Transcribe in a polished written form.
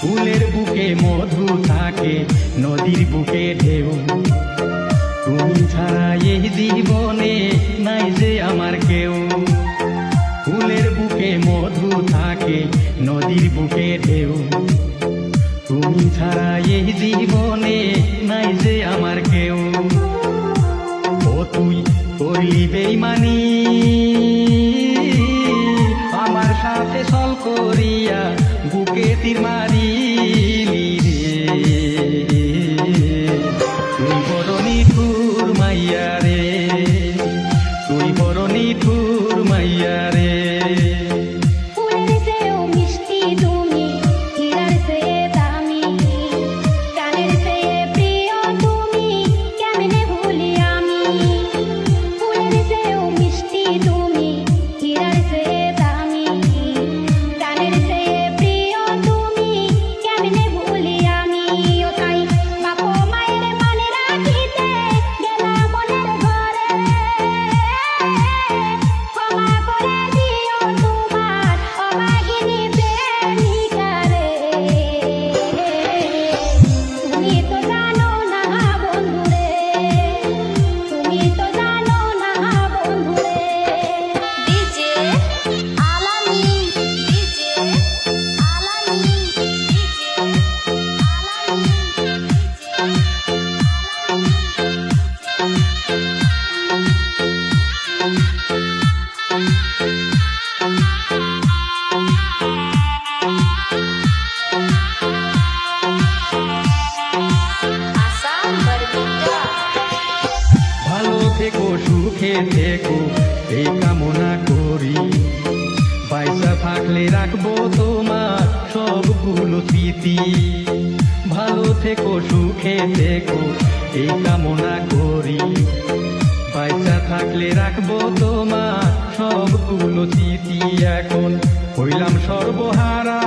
ফুলের বুকে মধু থাকে, নদীর বুকে ঢেউ। তুমি ছাড়া এই জীবনে নাই যে আমার কেউ। ফুলের বুকে মধু থাকে, নদীর বুকে ঢেউ। তুমি ছাড়া এই জীবনে নাই যে আমার কেউ। ও তুই করলি বেইমানি আমার সাথে, ছল করিয়া বুকে তীর মারিলি রে। তুই বড় নিঠুর মাইয়া রে, তুই বড় নিঠুর মাইয়া রে। ফুলের চেয়েও মিষ্টি তুমি, হীরার চেয়ে দামি, প্রাণের চেয়ে প্রিয় তুমি, কেমনে ভুলি আমি। ফুলের চেয়েও মিষ্টি তুমি, হীরার চেয়ে দামি, প্রাণের চেয়ে প্রিয় তুমি, কেমনে ভুলি আমি। ও তাই বাপ মায়ের মানে রাখিতে গেলাম মনের ঘরে। ক্ষমা করে দিও তোমার অভাগিনী প্রেমিকা রে। তুমি তো জানো না বন্ধুরে, তুমি তো জানো না বন্ধুরে। ডিজে আলামিন, ডিজে আলামিন, ডিজে আসাম বরবিটা। ভালো থেকো, সুখে থেকো, এই কামনা করি। পয়সা থাকলে রাখবো তোমার সবগুলো স্মৃতি। ভালো থেকো, সুখে থেকো, এই কামনা করি। পয়সা থাকলে রাখবো তোমার সবগুলো স্মৃতি। এখন হইলাম সর্বহারা।